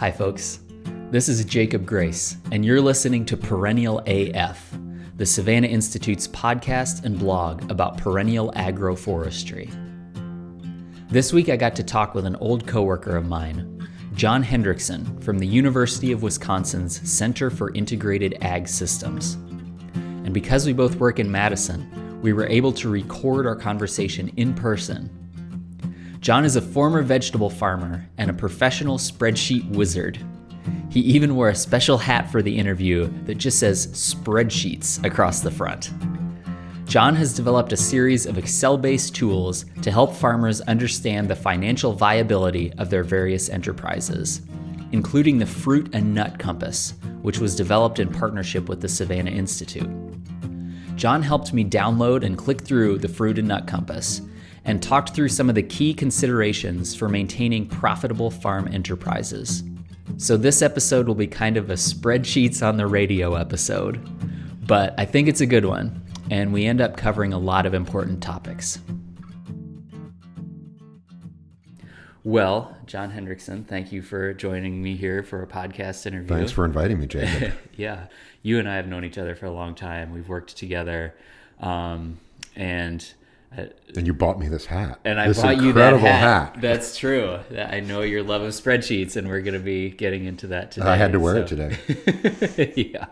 Hi, folks. This is Jacob Grace, and you're listening to Perennial AF, the Savannah Institute's podcast and blog about perennial agroforestry. This week, I got to talk with an old coworker of mine, John Hendrickson from the University of Wisconsin's Center for Integrated Ag Systems. And because we both work in Madison, we were able to record our conversation in person. John is a former vegetable farmer and a professional spreadsheet wizard. He even wore a special hat for the interview that just says Spreadsheets across the front. John has developed a series of Excel-based tools to help farmers understand the financial viability of their various enterprises, including the Fruit and Nut Compass, which was developed in partnership with the Savannah Institute. John helped me download and click through the Fruit and Nut Compass and talked through some of the key considerations for maintaining profitable farm enterprises. So this episode will be kind of a Spreadsheets on the radio episode, but I think it's a good one, and we end up covering a lot of important topics. Well, John Hendrickson, thank you for joining me here for a podcast interview. Thanks for inviting me, Jacob. Yeah, you and I have known each other for a long time. We've worked together, and you bought me this hat. And I bought you that hat. That's true. I know your love of spreadsheets, and we're going to be getting into that today. I had to wear it today. Yeah.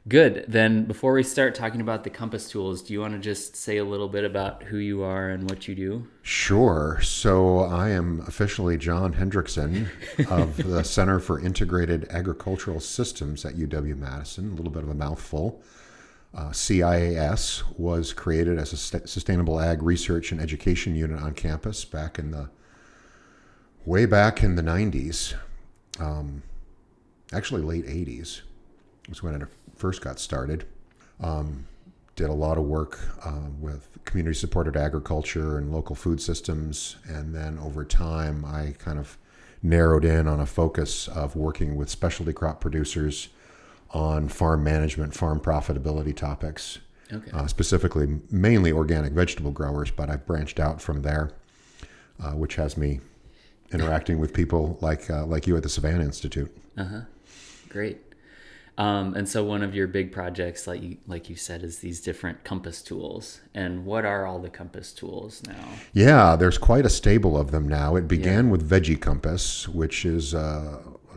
Good. Then before we start talking about the Compass tools, do you want to just say a little bit about who you are and what you do? Sure. So I am officially John Hendrickson of the Center for Integrated Agricultural Systems at UW-Madison. A little bit of a mouthful. CIAS was created as a sustainable ag research and education unit on campus way back in the 90s, actually late 80s was when it first got started. Did a lot of work with community-supported agriculture and local food systems, and then over time I kind of narrowed in on a focus of working with specialty crop producers on farm management, farm profitability topics, specifically mainly organic vegetable growers, but I've branched out from there, which has me interacting with people like you at the Savannah Institute. Great. And so one of your big projects, like you said, is these different Compass tools. And what are all the Compass tools now? Yeah, there's quite a stable of them now. It began with Veggie Compass, which is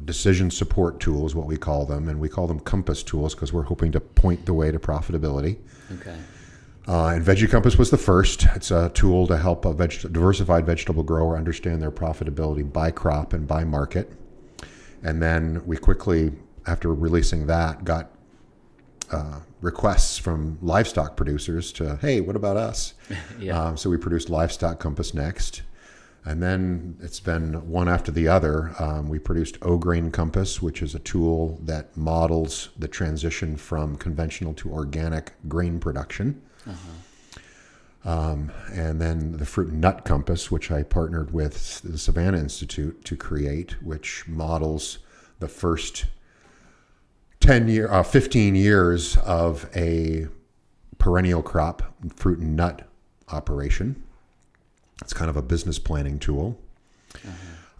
decision support tools, what we call them, and we call them Compass tools because we're hoping to point the way to profitability. Okay. And Veggie Compass was the first. It's a tool to help a diversified vegetable grower understand their profitability by crop and by market. And then we quickly, after releasing that, got requests from livestock producers to, hey, what about us? So we produced Livestock Compass next. And then it's been one after the other. We produced O-Grain Compass, which is a tool that models the transition from conventional to organic grain production. And then the Fruit and Nut Compass, which I partnered with the Savannah Institute to create, which models the first 15 years of a perennial crop fruit and nut operation. It's kind of a business planning tool.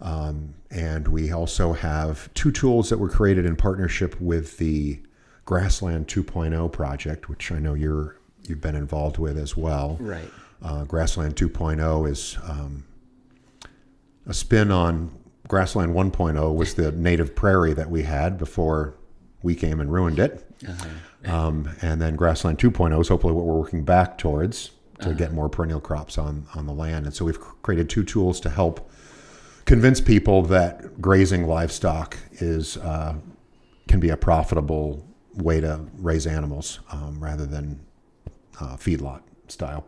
And we also have two tools that were created in partnership with the Grassland 2.0 project, which I know you've been involved with as well. Right. Grassland 2.0 is a spin on Grassland 1.0 was the native prairie that we had before we came and ruined it. And then Grassland 2.0 is hopefully what we're working back towards to get more perennial crops on the land. And so we've created two tools to help convince people that grazing livestock can be a profitable way to raise animals rather than feedlot style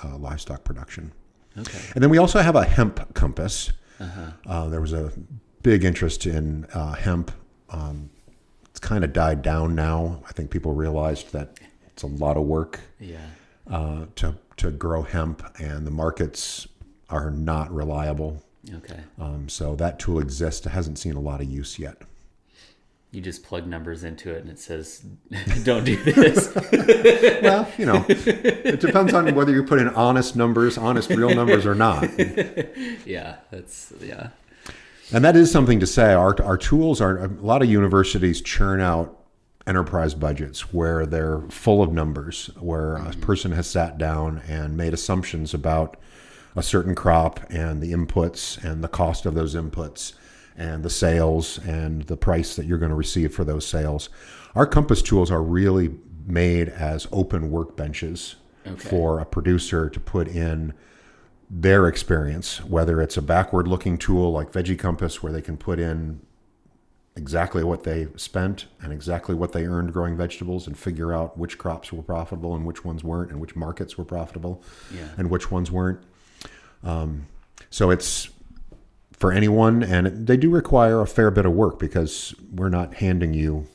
livestock production. Okay. And then we also have a hemp compass. There was a big interest in hemp. It's kind of died down now. I think people realized that it's a lot of work to grow hemp, and the markets are not reliable. Okay. So that tool exists. It hasn't seen a lot of use yet. You just plug numbers into it and it says, don't do this. Well, it depends on whether you put in honest real numbers or not. Yeah. And that is something to say. Our tools are, a lot of universities churn out enterprise budgets where they're full of numbers, where a person has sat down and made assumptions about a certain crop and the inputs and the cost of those inputs and the sales and the price that you're going to receive for those sales. Our Compass tools are really made as open workbenches for a producer to put in their experience, whether it's a backward-looking tool like Veggie Compass, where they can put in exactly what they spent and exactly what they earned growing vegetables and figure out which crops were profitable and which ones weren't and which markets were profitable and which ones weren't. So it's for anyone, and they do require a fair bit of work because we're not handing you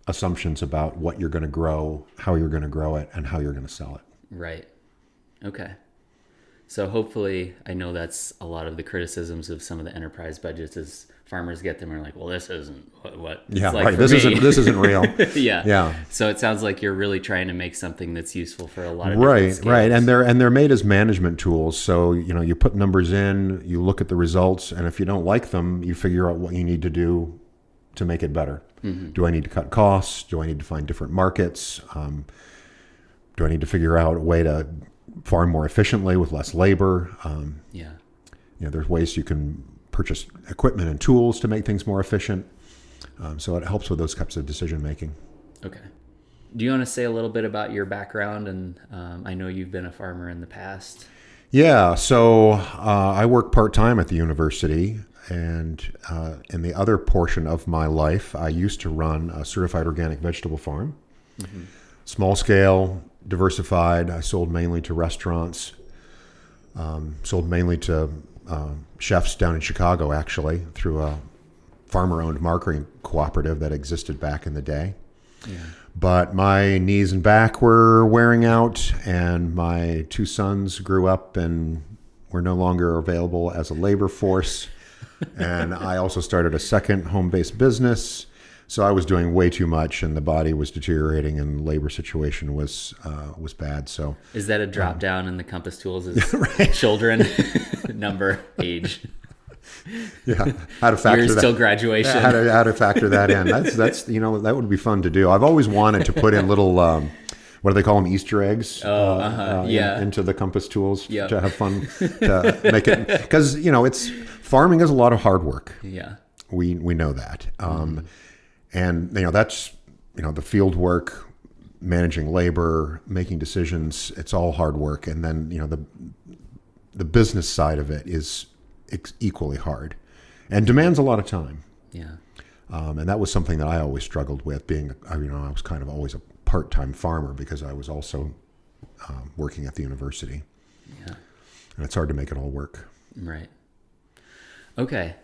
assumptions about what you're going to grow, how you're going to grow it, and how you're going to sell it. Right. Okay. So hopefully, I know that's a lot of the criticisms of some of the enterprise budgets is farmers get them and are like, well, this isn't what it's like right. for me. This isn't real. Yeah. So it sounds like you're really trying to make something that's useful for a lot of right. different scales. And they're made as management tools. So, you put numbers in, you look at the results, and if you don't like them, you figure out what you need to do to make it better. Mm-hmm. Do I need to cut costs? Do I need to find different markets? Do I need to figure out a way to farm more efficiently with less labor? There's ways you can purchase equipment and tools to make things more efficient. So it helps with those types of decision making. Okay. Do you want to say a little bit about your background? And I know you've been a farmer in the past. Yeah. So I work part-time at the university. And in the other portion of my life, I used to run a certified organic vegetable farm. Mm-hmm. Small scale, diversified. I sold mainly to restaurants, sold mainly to chefs down in Chicago, actually, through a farmer-owned marketing cooperative that existed back in the day. Yeah. But my knees and back were wearing out, and my two sons grew up and were no longer available as a labor force. And I also started a second home-based business. So I was doing way too much, and the body was deteriorating, and the labor situation was bad. So is that a drop down in the Compass tools? Is children, number, age? Yeah, how to factor years that. Till graduation. How to factor that in? That's that would be fun to do. I've always wanted to put in little what do they call them? Easter eggs. Into the Compass tools to have fun to make it, because it's farming is a lot of hard work. Yeah, we know that. And that's the field work, managing labor, making decisions. It's all hard work, and then the business side of it is equally hard, and demands a lot of time. Yeah, and that was something that I always struggled with. Being I was kind of always a part-time farmer because I was also working at the university. Yeah, and it's hard to make it all work. Right. Okay.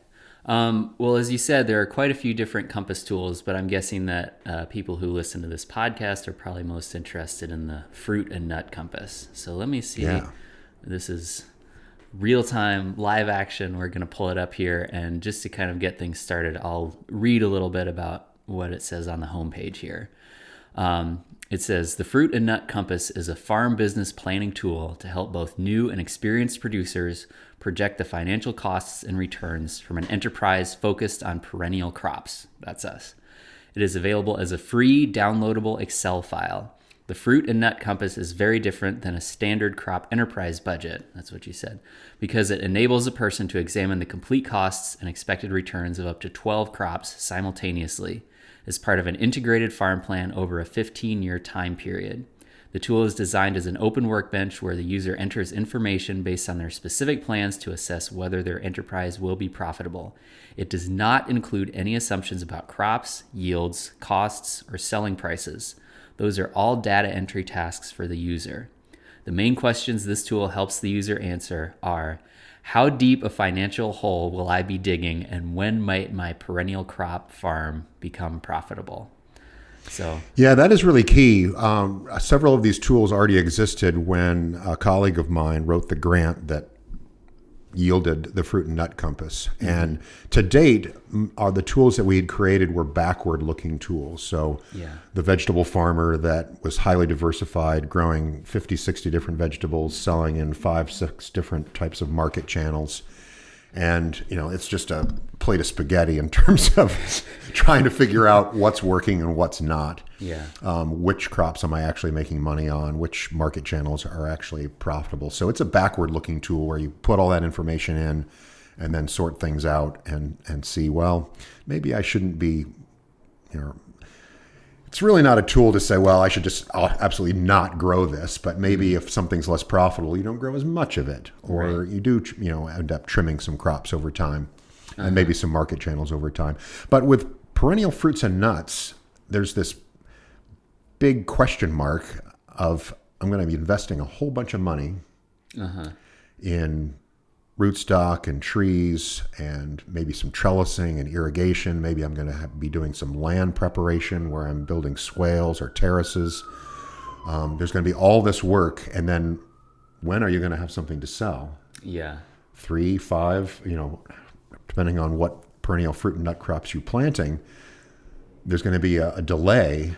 Well, as you said, there are quite a few different Compass tools, but I'm guessing that people who listen to this podcast are probably most interested in the fruit and nut compass. So let me see. Yeah. This is real-time live action. We're going to pull it up here, and just to kind of get things started, I'll read a little bit about what it says on the homepage here. It says, the Fruit and Nut Compass is a farm business planning tool to help both new and experienced producers project the financial costs and returns from an enterprise focused on perennial crops. That's us. It is available as a free downloadable Excel file. The Fruit and Nut Compass is very different than a standard crop enterprise budget, that's what you said, because it enables a person to examine the complete costs and expected returns of up to 12 crops simultaneously as part of an integrated farm plan over a 15-year time period. The tool is designed as an open workbench where the user enters information based on their specific plans to assess whether their enterprise will be profitable. It does not include any assumptions about crops, yields, costs, or selling prices. Those are all data entry tasks for the user. The main questions this tool helps the user answer are, how deep a financial hole will I be digging, and when might my perennial crop farm become profitable? So yeah, that is really key. Several of these tools already existed when a colleague of mine wrote the grant that yielded the Fruit and Nut Compass. Mm-hmm. And to date, the tools that we had created were backward-looking tools. So the vegetable farmer that was highly diversified, growing 50, 60 different vegetables, selling in 5, 6 different types of market channels, And, it's just a plate of spaghetti in terms of trying to figure out what's working and what's not. Yeah. Which crops am I actually making money on? Which market channels are actually profitable? So it's a backward-looking tool where you put all that information in and then sort things out and see, well, maybe I shouldn't be, it's really not a tool to say, well, I should just absolutely not grow this. But maybe if something's less profitable, you don't grow as much of it. Or you do, end up trimming some crops over time and maybe some market channels over time. But with perennial fruits and nuts, there's this big question mark of, I'm going to be investing a whole bunch of money in rootstock and trees and maybe some trellising and irrigation. Maybe I'm going to be doing some land preparation where I'm building swales or terraces. There's going to be all this work. And then when are you going to have something to sell? Yeah. 3, 5, depending on what perennial fruit and nut crops you're planting, there's going to be a delay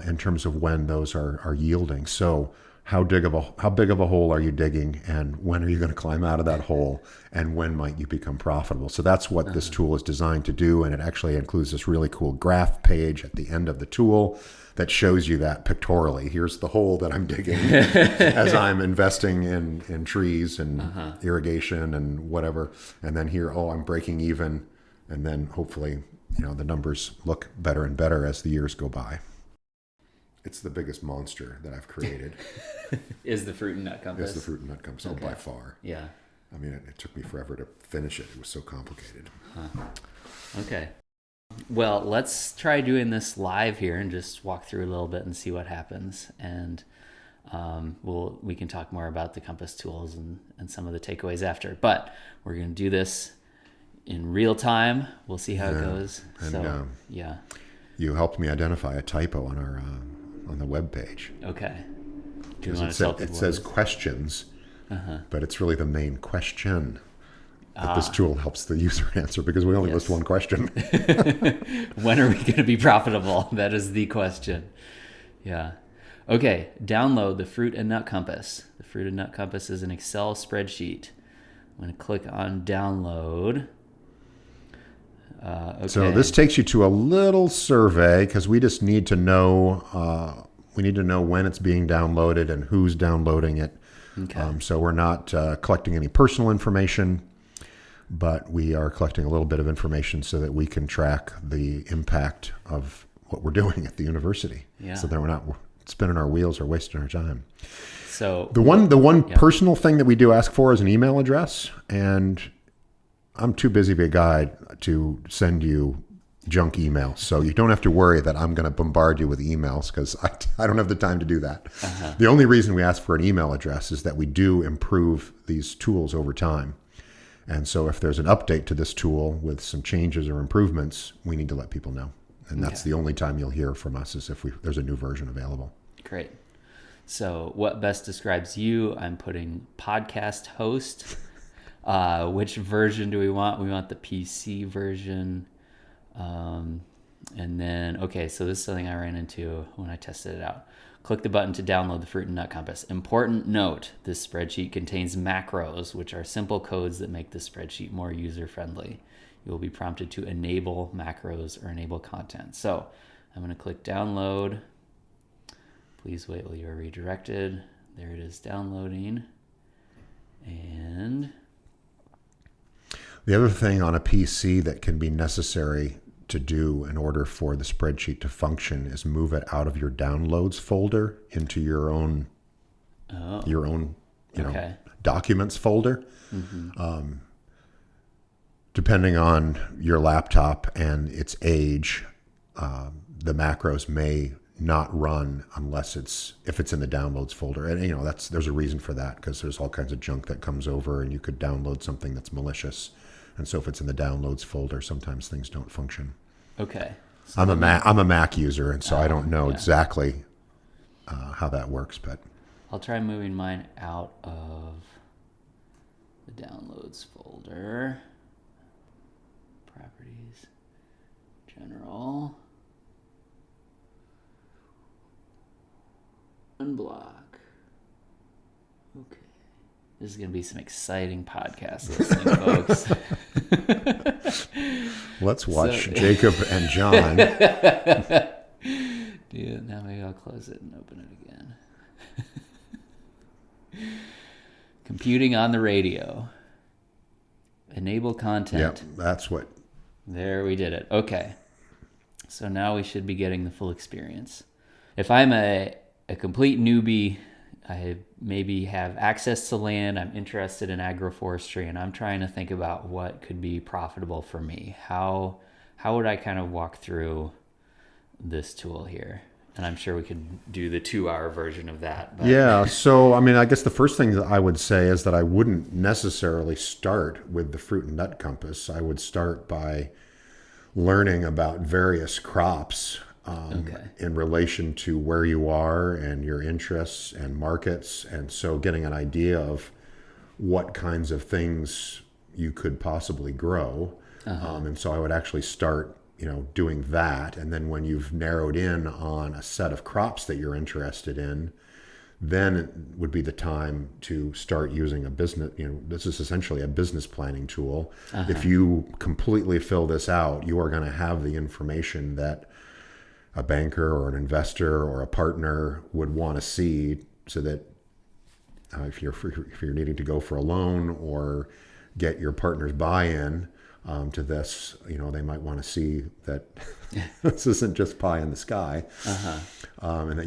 in terms of when those are yielding. So how big of a hole are you digging, and when are you going to climb out of that hole, and when might you become profitable? So that's what this tool is designed to do, and it actually includes this really cool graph page at the end of the tool that shows you that pictorially. Here's the hole that I'm digging as I'm investing in trees and irrigation and whatever, and then here, I'm breaking even, and then hopefully, the numbers look better and better as the years go by. It's the biggest monster that I've created. Is the fruit and nut compass? It's the fruit and nut compass, by far. Yeah. I mean, it took me forever to finish it. It was so complicated. Okay. Well, let's try doing this live here and just walk through a little bit and see what happens. And we can talk more about the compass tools and some of the takeaways after. But we're going to do this in real time. We'll see how it goes. And, you helped me identify a typo on our on the web page. Okay. Because it says questions, but it's really the main question that this tool helps the user answer, because we only list one question. When are we going to be profitable? That is the question. Yeah. Okay. Download the Fruit and Nut Compass. The Fruit and Nut Compass is an Excel spreadsheet. I'm going to click on download. Okay. So this takes you to a little survey, because we just need to know when it's being downloaded and who's downloading it. Okay. So we're not collecting any personal information, but we are collecting a little bit of information so that we can track the impact of what we're doing at the university. Yeah. So that we're not spinning our wheels or wasting our time. So the one personal thing that we do ask for is an email address, and I'm too busy of a guy to send you junk emails. So you don't have to worry that I'm going to bombard you with emails, because I don't have the time to do that. The only reason we ask for an email address is that we do improve these tools over time. And so if there's an update to this tool with some changes or improvements, we need to let people know. And that's the only time you'll hear from us, is if there's a new version available. Great. So what best describes you? I'm putting podcast host. Which version do we want? We want the PC version. And then, so this is something I ran into when I tested it out. Click the button to download the Fruit and Nut Compass. Important note, this spreadsheet contains macros, which are simple codes that make the spreadsheet more user-friendly. You will be prompted to enable macros or enable content. So I'm going to click download. Please wait while you are redirected. There it is, downloading. And the other thing on a PC that can be necessary to do in order for the spreadsheet to function is move it out of your downloads folder into your own documents folder. Depending on your laptop and its age, the macros may not run if it's in the downloads folder. And there's a reason for that, because there's all kinds of junk that comes over, and you could download something that's malicious. And so if it's in the downloads folder, sometimes things don't function. Okay. So I'm a Mac user, and so I don't know exactly how that works, but I'll try moving mine out of the downloads folder. Properties, general, unblock. Okay. This is going to be some exciting podcast listening, folks. Let's watch Jacob and John. Dude, now maybe I'll close it and open it again. Computing on the radio. Enable content. Yep, that's what. There, we did it. Okay. So now we should be getting the full experience. If I'm a complete newbie, I maybe have access to land, I'm interested in agroforestry, and I'm trying to think about what could be profitable for me. How would I kind of walk through this tool here? And I'm sure we could do the 2-hour version of that. But. Yeah, so I mean, I guess the first thing that I would say is that I wouldn't necessarily start with the fruit and nut compass. I would start by learning about various crops in relation to where you are and your interests and markets. And so getting an idea of what kinds of things you could possibly grow. And so I would actually start doing that. And then when you've narrowed in on a set of crops that you're interested in, then it would be the time to start using a business. This is essentially a business planning tool. If you completely fill this out, you are going to have the information that a banker or an investor or a partner would want to see, so that if you're needing to go for a loan or get your partner's buy-in, to this, they might want to see that this isn't just pie in the sky, and that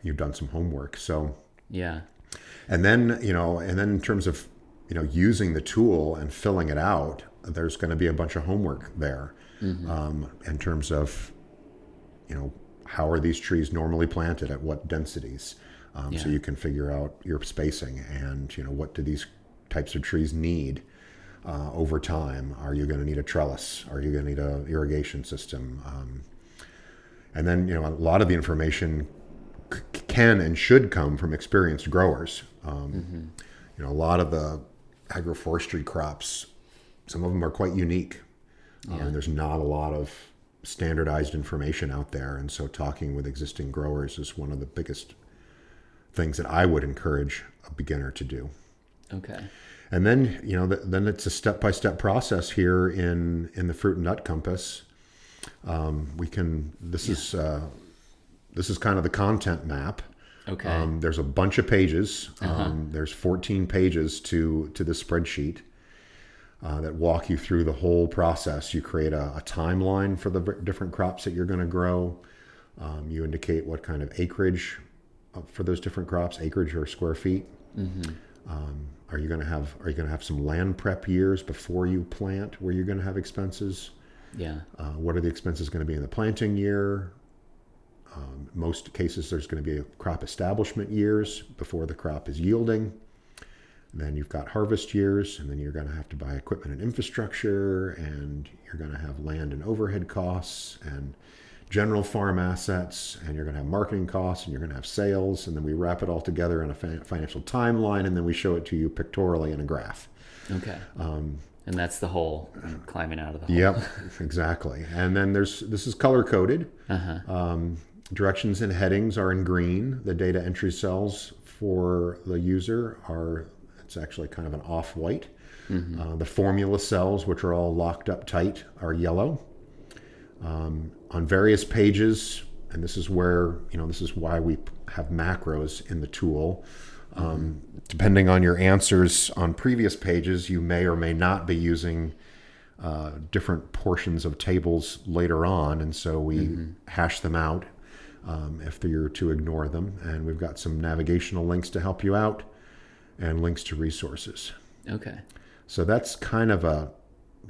you've done some homework. So yeah, and then in terms of using the tool and filling it out, there's going to be a bunch of homework there, in terms of how are these trees normally planted at what densities, so you can figure out your spacing and what do these types of trees need. Over time, are you going to need a trellis? Are you going to need an irrigation system? And then, a lot of the information can and should come from experienced growers. A lot of the agroforestry crops, some of them are quite unique. And there's not a lot of standardized information out there. And so talking with existing growers is one of the biggest things that I would encourage a beginner to do. Okay. And then, then it's a step-by-step process here in the fruit and nut compass. This is kind of the content map. Okay. There's a bunch of pages. There's 14 pages to the spreadsheet that walk you through the whole process. You create a timeline for the different crops that you're going to grow. You indicate what kind of acreage for those different crops, acreage or square feet. Are you going to have some land prep years before you plant where you're going to have expenses? Yeah. What are the expenses going to be in the planting year? Most cases, there's going to be crop establishment years before the crop is yielding. And then you've got harvest years, and then you're going to have to buy equipment and infrastructure, and you're going to have land and overhead costs and general farm assets, and you're going to have marketing costs, and you're going to have sales, and then we wrap it all together in a financial timeline, and then we show it to you pictorially in a graph. Okay. And that's the hole, climbing out of the hole. Yep, exactly. And then this is color coded. Directions and headings are in green. The data entry cells for the user it's actually kind of an off-white. The formula cells, which are all locked up tight, are yellow. On various pages, and this is where, this is why we have macros in the tool. Depending on your answers on previous pages, you may or may not be using different portions of tables later on, and so we hash them out if you're to ignore them. And we've got some navigational links to help you out and links to resources. Okay. So that's kind of a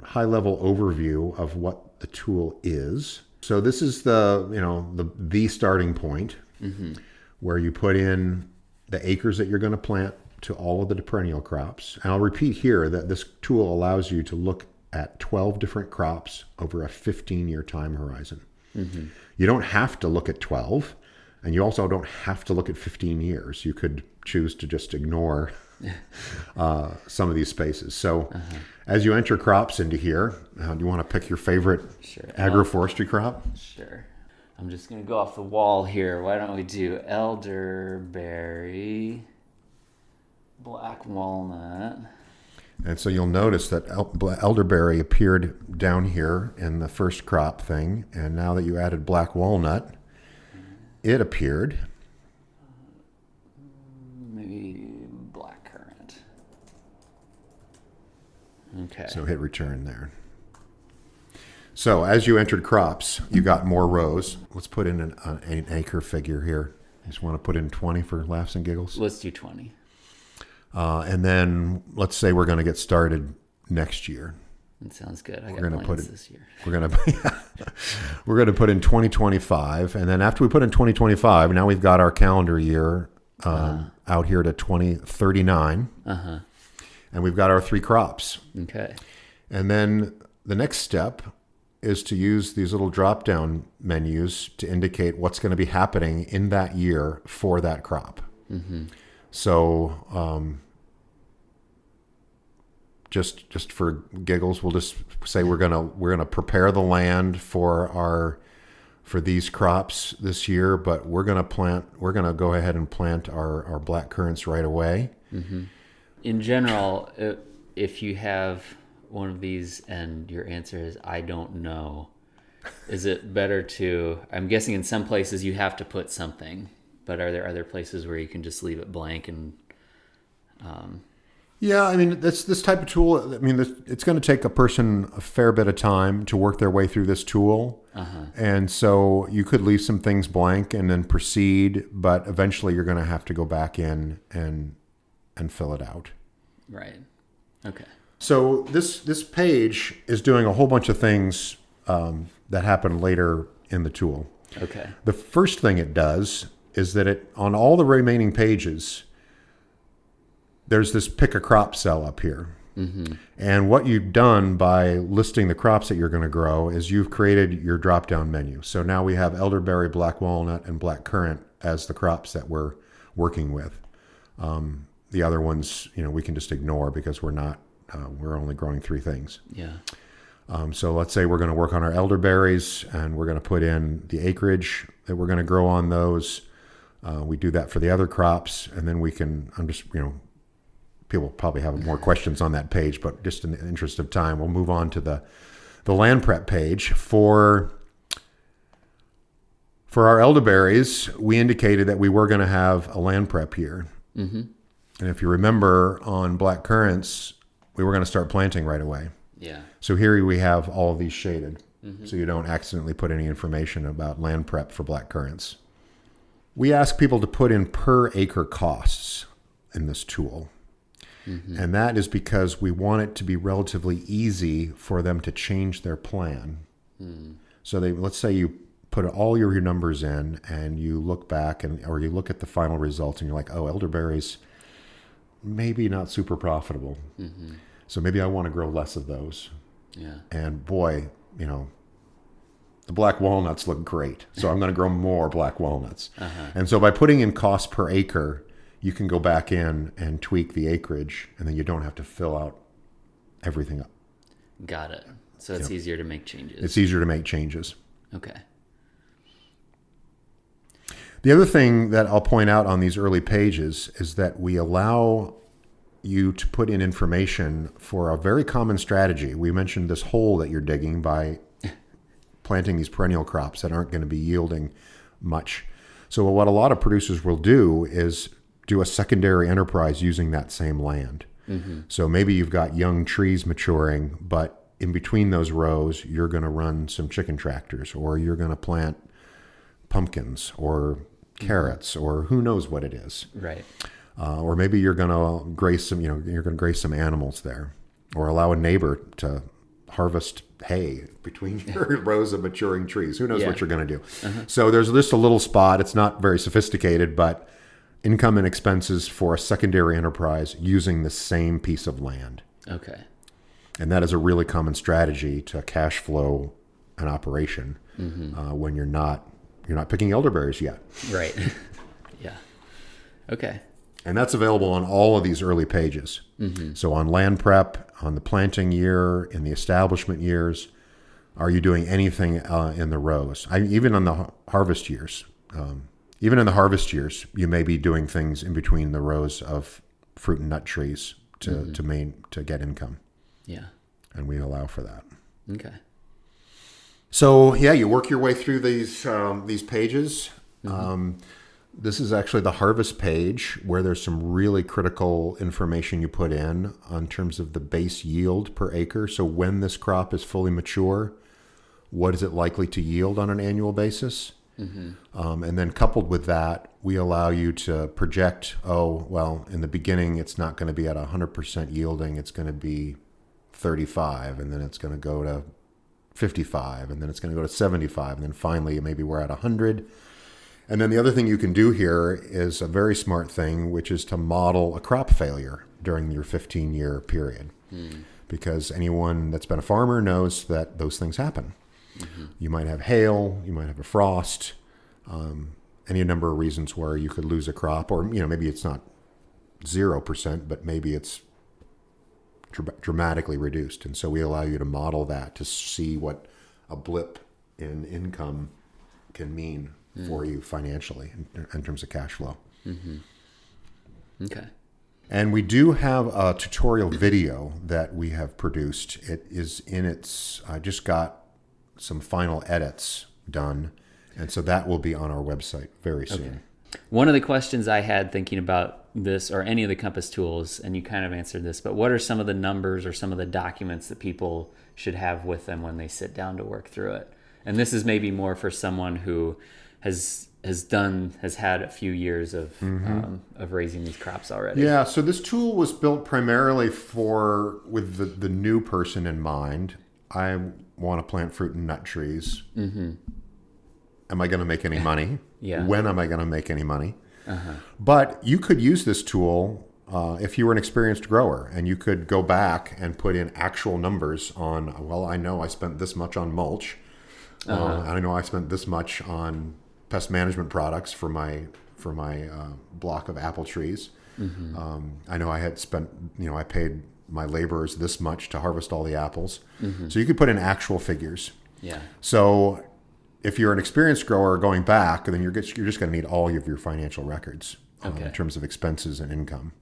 high-level overview of what the tool is. So this is the starting point, where you put in the acres that you're going to plant to all of the perennial crops. And I'll repeat here that this tool allows you to look at 12 different crops over a 15-year time horizon. You don't have to look at 12, and you also don't have to look at 15 years. You could choose to just ignore some of these spaces. So as you enter crops into here, do you want to pick your favorite agroforestry crop? Sure. I'm just going to go off the wall here. Why don't we do elderberry? Black walnut. And so you'll notice that elderberry appeared down here in the first crop thing, and now that you added black walnut, it appeared. Maybe black currant. Okay. So hit return there. So as you entered crops, you got more rows. Let's put in an acre figure here. You just want to put in 20 for laughs and giggles? Let's do 20. And then let's say we're going to get started next year. That sounds good. I We're got going to plans this year. We're going to put in 2025, and then after we put in 2025, now we've got our calendar year out here to 2039, and we've got our 3 crops. Okay. And then the next step is to use these little drop-down menus to indicate what's going to be happening in that year for that crop. So just for giggles, we'll just say we're gonna prepare the land for these crops this year, but we're gonna go ahead and plant our black currants right away. In general, if you have one of these and your answer is I don't know, is it better to? I'm guessing in some places you have to put something, but are there other places where you can just leave it blank and? Yeah, I mean, this type of tool, I mean, it's going to take a person a fair bit of time to work their way through this tool. And so you could leave some things blank and then proceed, but eventually you're going to have to go back in and fill it out. Right. Okay. So this page is doing a whole bunch of things that happen later in the tool. Okay. The first thing it does is that it, on all the remaining pages, there's this pick a crop cell up here. And what you've done by listing the crops that you're going to grow is you've created your drop-down menu. So now we have elderberry, black walnut, and black currant as the crops that we're working with. The other ones, we can just ignore because we're only growing 3 things. Yeah. So let's say we're going to work on our elderberries and we're going to put in the acreage that we're going to grow on those. We do that for the other crops, and then we can people probably have more questions on that page, but just in the interest of time, we'll move on to the land prep page. For our elderberries, we indicated that we were going to have a land prep here. And if you remember, on black currants, we were going to start planting right away. Yeah. So here we have all of these shaded, so you don't accidentally put any information about land prep for black currants. We ask people to put in per acre costs in this tool. And that is because we want it to be relatively easy for them to change their plan. So let's say you put all your numbers in and you look back or you look at the final results and you're like, oh, elderberries, maybe not super profitable. So maybe I want to grow less of those. Yeah. And boy, the black walnuts look great. So I'm going to grow more black walnuts. And so by putting in cost per acre, you can go back in and tweak the acreage, and then you don't have to fill out everything up. Got it. So it's easier to make changes. It's easier to make changes. Okay. The other thing that I'll point out on these early pages is that we allow you to put in information for a very common strategy. We mentioned this hole that you're digging by planting these perennial crops that aren't going to be yielding much. So what a lot of producers will do is do a secondary enterprise using that same land. So maybe you've got young trees maturing, but in between those rows, you're going to run some chicken tractors, or you're going to plant pumpkins or carrots, or who knows what it is. Right. Or maybe you're going to graze some animals there, or allow a neighbor to harvest hay between your rows of maturing trees. Who knows what you're going to do? So there's just a little spot. It's not very sophisticated, but income and expenses for a secondary enterprise using the same piece of land. Okay. And that is a really common strategy to cash flow an operation when you're not picking elderberries yet. Right. Yeah. Okay. And that's available on all of these early pages. So on land prep, on the planting year, in the establishment years, are you doing anything in the rows? Even on the harvest years. Even in the harvest years, you may be doing things in between the rows of fruit and nut trees to get income. Yeah. And we allow for that. Okay. So yeah, you work your way through these pages. This is actually the harvest page where there's some really critical information you put in terms of the base yield per acre. So when this crop is fully mature, what is it likely to yield on an annual basis? And then coupled with that, we allow you to project, in the beginning, it's not going to be at 100% yielding. It's going to be 35, and then it's going to go to 55, and then it's going to go to 75, and then finally maybe we're at 100. And then the other thing you can do here is a very smart thing, which is to model a crop failure during your 15-year period. Because anyone that's been a farmer knows that those things happen. You might have hail, you might have a frost, any number of reasons where you could lose a crop, or maybe it's not 0%, but maybe it's dramatically reduced. And so we allow you to model that to see what a blip in income can mean for you financially in terms of cash flow. Okay. And we do have a tutorial video that we have produced. It is I just got some final edits done. And so that will be on our website very soon. Okay. One of the questions I had thinking about this or any of the Compass tools, and you kind of answered this, but what are some of the numbers or some of the documents that people should have with them when they sit down to work through it? And this is maybe more for someone who has had a few years of raising these crops already. Yeah, so this tool was built primarily with the new person in mind. I want to plant fruit and nut trees. Am I going to make any money? Yeah. When am I going to make any money? But you could use this tool if you were an experienced grower, and you could go back and put in actual numbers on, I know I spent this much on mulch. I know I spent this much on pest management products for my block of apple trees. I know I had spent, I paid my laborers this much to harvest all the apples. So you could put in actual figures. Yeah. So if you're an experienced grower going back, then you're just going to need all of your financial records in terms of expenses and income.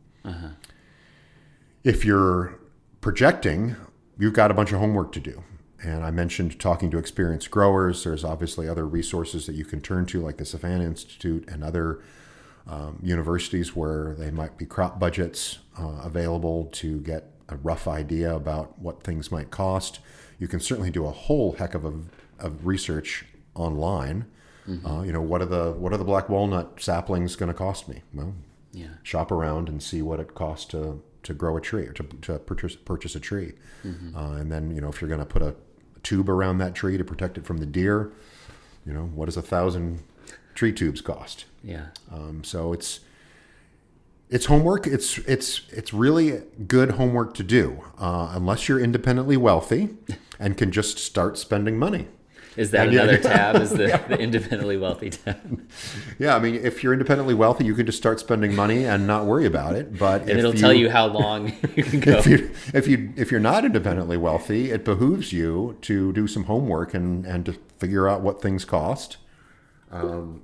If you're projecting, you've got a bunch of homework to do. And I mentioned talking to experienced growers. There's obviously other resources that you can turn to, like the Savannah Institute and other universities where they might be crop budgets available to get a rough idea about what things might cost. You can certainly do a whole heck of research online. What are the black walnut saplings going to cost me? Well, shop around and see what it costs to grow a tree or to purchase a tree. And then, if you're going to put a tube around that tree to protect it from the deer, what does 1,000 tree tubes cost? Yeah. So it's homework. It's really good homework to do, unless you're independently wealthy and can just start spending money. Is that another tab? Is the independently wealthy tab? Yeah, I mean, if you're independently wealthy, you can just start spending money and not worry about it. But it'll tell you how long you can go. If you're not independently wealthy, it behooves you to do some homework and to figure out what things cost.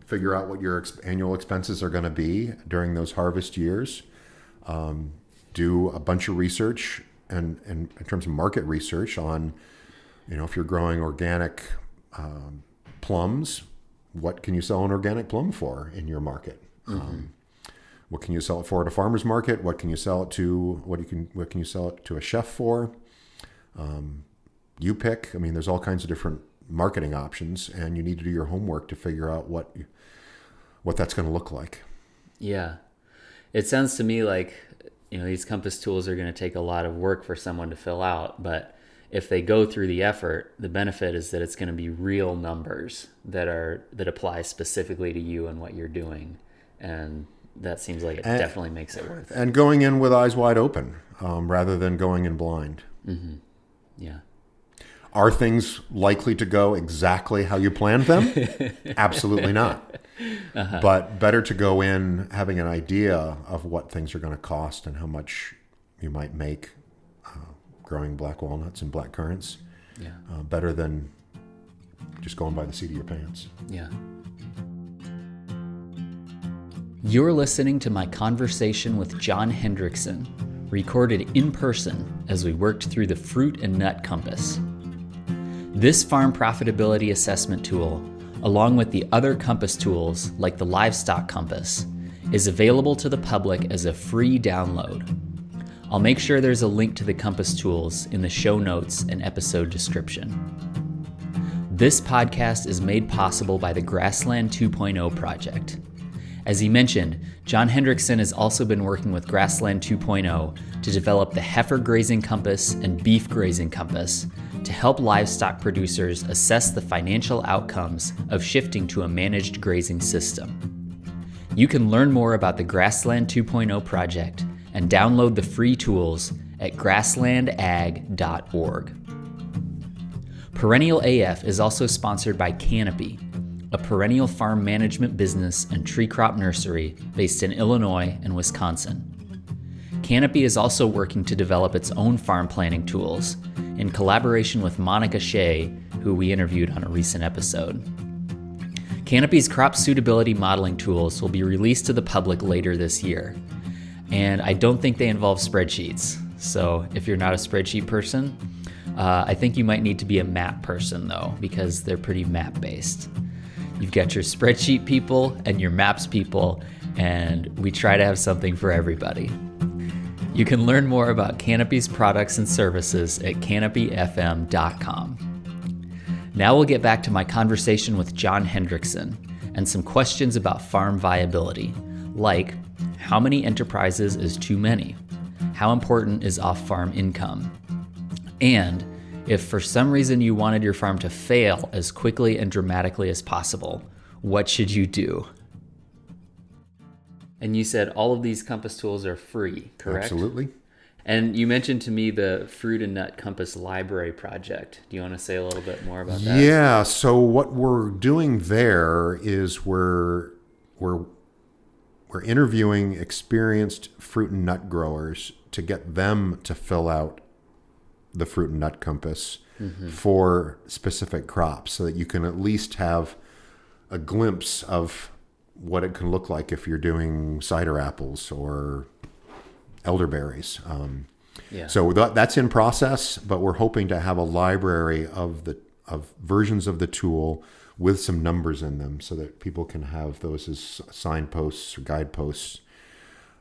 Figure out what your annual expenses are going to be during those harvest years. Do a bunch of research and in terms of market research on, if you're growing organic plums, what can you sell an organic plum for in your market? What can you sell it for at a farmer's market? What can you sell it to? What can you sell it to a chef for? You pick. I mean, there's all kinds of different marketing options, and you need to do your homework to figure out what that's going to look like. Yeah, it sounds to me like these Compass tools are going to take a lot of work for someone to fill out, but if they go through the effort, the benefit is that it's going to be real numbers that apply specifically to you and what you're doing. And that seems like it definitely makes it worth it. And going in with eyes wide open rather than going in blind. Yeah. Are things likely to go exactly how you planned them? Absolutely not. But better to go in having an idea of what things are going to cost and how much you might make growing black walnuts and black currants. Yeah. Better than just going by the seat of your pants. Yeah. You're listening to my conversation with John Hendrickson, recorded in person as we worked through the Fruit and Nut Compass. This farm profitability assessment tool, along with the other compass tools like the Livestock Compass, is available to the public as a free download. I'll make sure there's a link to the compass tools in the show notes and episode description. This podcast is made possible by the Grassland 2.0 project. As he mentioned, John Hendrickson has also been working with Grassland 2.0 to develop the Heifer Grazing Compass and Beef Grazing Compass to help livestock producers assess the financial outcomes of shifting to a managed grazing system. You can learn more about the Grassland 2.0 project and download the free tools at grasslandag.org. Perennial AF is also sponsored by Canopy, a perennial farm management business and tree crop nursery based in Illinois and Wisconsin. Canopy is also working to develop its own farm planning tools in collaboration with Monica Shea, who we interviewed on a recent episode. Canopy's crop suitability modeling tools will be released to the public later this year, and I don't think they involve spreadsheets. So if you're not a spreadsheet person, I think you might need to be a map person though, because they're pretty map-based. You've got your spreadsheet people and your maps people, and we try to have something for everybody. You can learn more about Canopy's products and services at canopyfm.com. Now we'll get back to my conversation with John Hendrickson and some questions about farm viability, like how many enterprises is too many? How important is off-farm income? And if for some reason you wanted your farm to fail as quickly and dramatically as possible, what should you do? And you said all of these compass tools are free, correct? Absolutely. And you mentioned to me the Fruit and Nut Compass Library project. Do you want to say a little bit more about that? Yeah, so what we're doing there is we're interviewing experienced fruit and nut growers to get them to fill out the Fruit and Nut Compass for specific crops so that you can at least have a glimpse of what it can look like if you're doing cider apples or elderberries. So that's in process, but we're hoping to have a library of versions of the tool with some numbers in them so that people can have those as signposts or guideposts.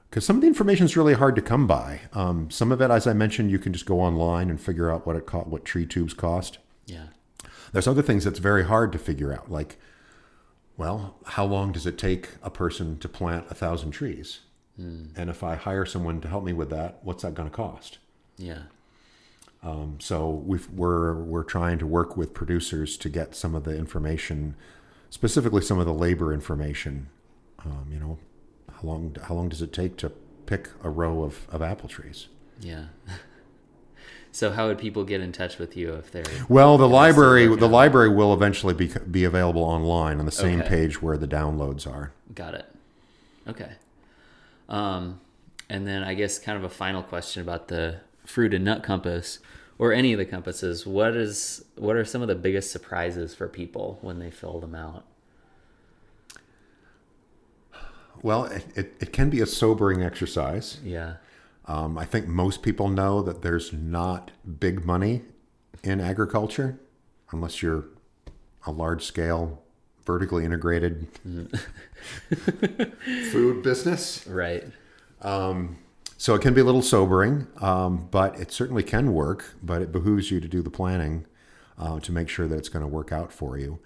Because some of the information is really hard to come by. Some of it, as I mentioned, you can just go online and figure out what tree tubes cost. Yeah. There's other things that's very hard to figure out, like, well, how long does it take a person to plant 1,000 trees? And if I hire someone to help me with that, what's that going to cost? Yeah. So we're trying to work with producers to get some of the information, specifically some of the labor information. How long does it take to pick a row of apple trees? Yeah. So how would people get in touch with you if they're... Well, the library will eventually be available online on the same page where the downloads are. Got it. Okay. And then I guess kind of a final question about the Fruit and Nut Compass, or any of the compasses. What are some of the biggest surprises for people when they fill them out? Well, it can be a sobering exercise. Yeah. I think most people know that there's not big money in agriculture unless you're a large-scale, vertically integrated food business. Right. So it can be a little sobering, but it certainly can work. But it behooves you to do the planning to make sure that it's going to work out for you.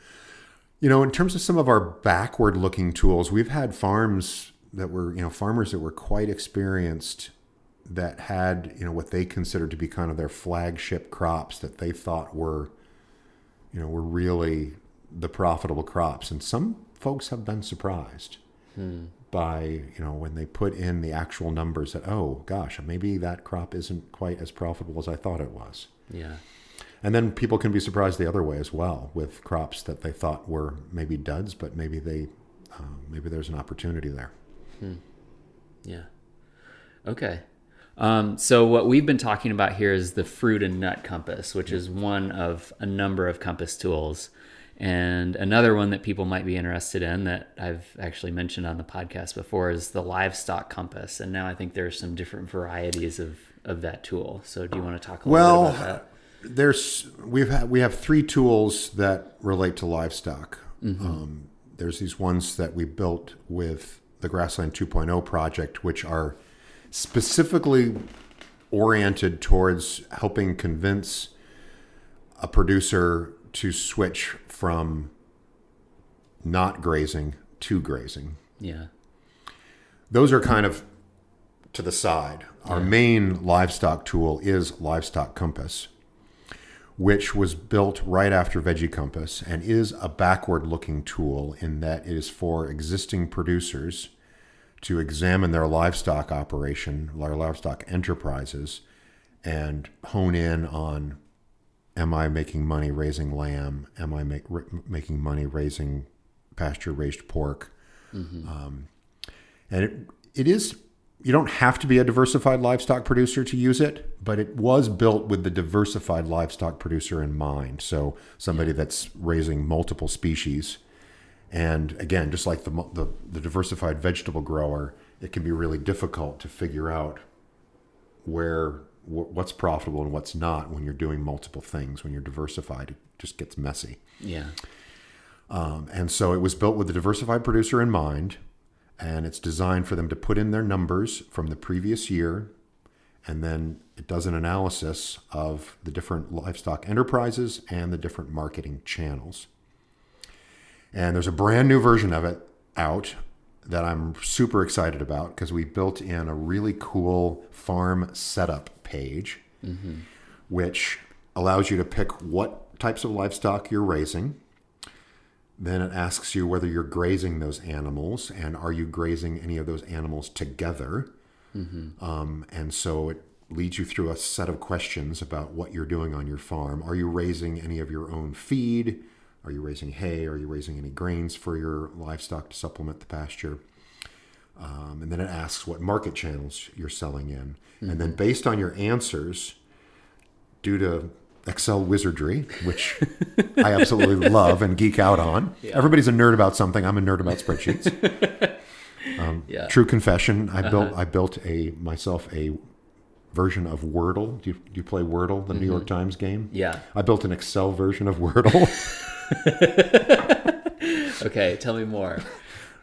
In terms of some of our backward-looking tools, we've had farmers that were quite experienced that had, what they considered to be kind of their flagship crops that they thought were really the profitable crops. And some folks have been surprised by, when they put in the actual numbers that, oh gosh, maybe that crop isn't quite as profitable as I thought it was. Yeah. And then people can be surprised the other way as well with crops that they thought were maybe duds, but maybe there's an opportunity there. Yeah. Okay. So what we've been talking about here is the Fruit and Nut Compass, which is one of a number of compass tools. And another one that people might be interested in that I've actually mentioned on the podcast before is the livestock compass. And now I think there's some different varieties of that tool. So do you want to talk a little bit about that? We have 3 tools that relate to livestock. There's these ones that we built with the Grassland 2.0 project, which are specifically oriented towards helping convince a producer to switch from not grazing to grazing. Yeah. Those are kind of to the side. Our main livestock tool is Livestock Compass, which was built right after Veggie Compass and is a backward-looking tool in that it is for existing producers to examine their livestock operation, their livestock enterprises, and hone in on, am I making money raising lamb? Am I making money raising pasture-raised pork? And it is, you don't have to be a diversified livestock producer to use it, but it was built with the diversified livestock producer in mind. So somebody that's raising multiple species. And again, just like the diversified vegetable grower, it can be really difficult to figure out what's profitable and what's not when you're doing multiple things. When you're diversified, it just gets messy. Yeah. And so it was built with the diversified producer in mind, and it's designed for them to put in their numbers from the previous year, and then it does an analysis of the different livestock enterprises and the different marketing channels. And there's a brand new version of it out that I'm super excited about because we built in a really cool farm setup page, which allows you to pick what types of livestock you're raising. Then it asks you whether you're grazing those animals and are you grazing any of those animals together. And so it leads you through a set of questions about what you're doing on your farm. Are you raising any of your own feed? Are you raising hay? Are you raising any grains for your livestock to supplement the pasture? And then it asks what market channels you're selling in. And then based on your answers, due to Excel wizardry, which I absolutely love and geek out on. Yeah. Everybody's a nerd about something. I'm a nerd about spreadsheets. True confession. I built myself a version of Wordle. Do you play Wordle, the New York Times game? Yeah. I built an Excel version of Wordle. Okay, tell me more.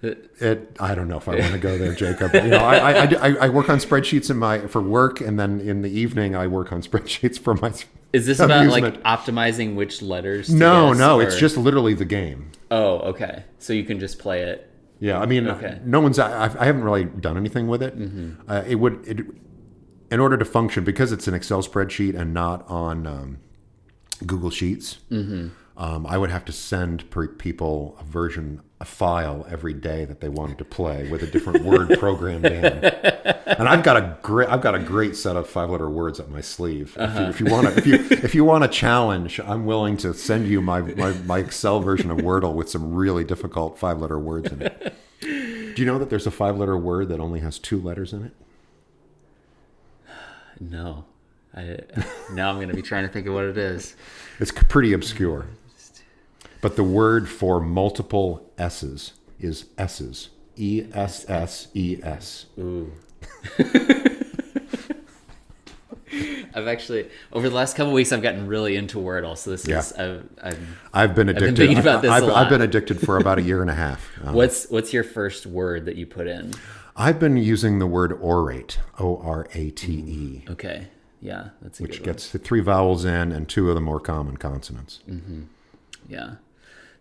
I don't know if I want to go there, Jacob. I work on spreadsheets for work, and then in the evening I work on spreadsheets for my. Is this amusement. About like optimizing which letters? No, it's just literally the game. Oh, okay. So you can just play it. Yeah, I mean, no one's. I haven't really done anything with it. In order to function, because it's an Excel spreadsheet and not on Google Sheets. I would have to send people a file every day that they wanted to play with a different word programmed in. And I've got a great set of 5-letter words up my sleeve. If you want a challenge, I'm willing to send you my Excel version of Wordle with some really difficult 5-letter words in it. Do you know that there's a 5-letter word that only has 2 letters in it? No. Now I'm going to be trying to think of what it is. It's pretty obscure. But the word for multiple S's is S's. E-S-S-E-S. Ooh. I've actually, over the last couple of weeks, I've gotten really into Wordle. So this is, I've been addicted. I've been thinking about this a lot. I've been addicted for about a year and a half. What's your first word that you put in? I've been using the word orate, O-R-A-T-E. Okay. Yeah, that's a good one. Which gets 3 vowels in and 2 of the more common consonants. Yeah.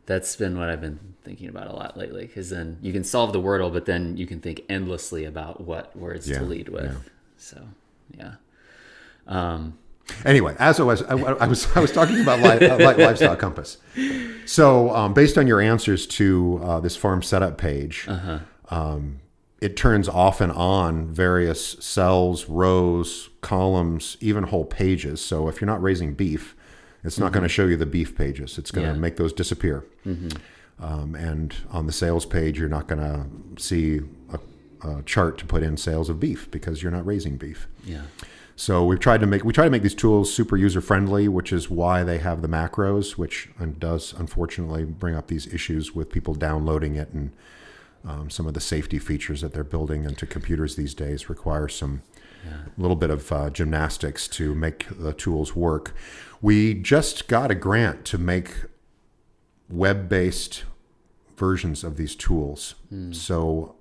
That's been what I've been thinking about a lot lately, because then you can solve the Wordle, but then you can think endlessly about what words to lead with. Yeah. So, yeah. Anyway, as I was talking about Livestock Compass. So, based on your answers to this farm setup page, it turns off and on various cells, rows, columns, even whole pages. So, if you're not raising beef, it's not going to show you the beef pages. It's going to make those disappear. And on the sales page, you're not going to see a chart to put in sales of beef because you're not raising beef. Yeah. So we try to make these tools super user friendly, which is why they have the macros, which does unfortunately bring up these issues with people downloading it, and some of the safety features that they're building into computers these days require some little bit of gymnastics to make the tools work. We just got a grant to make web-based versions of these tools. So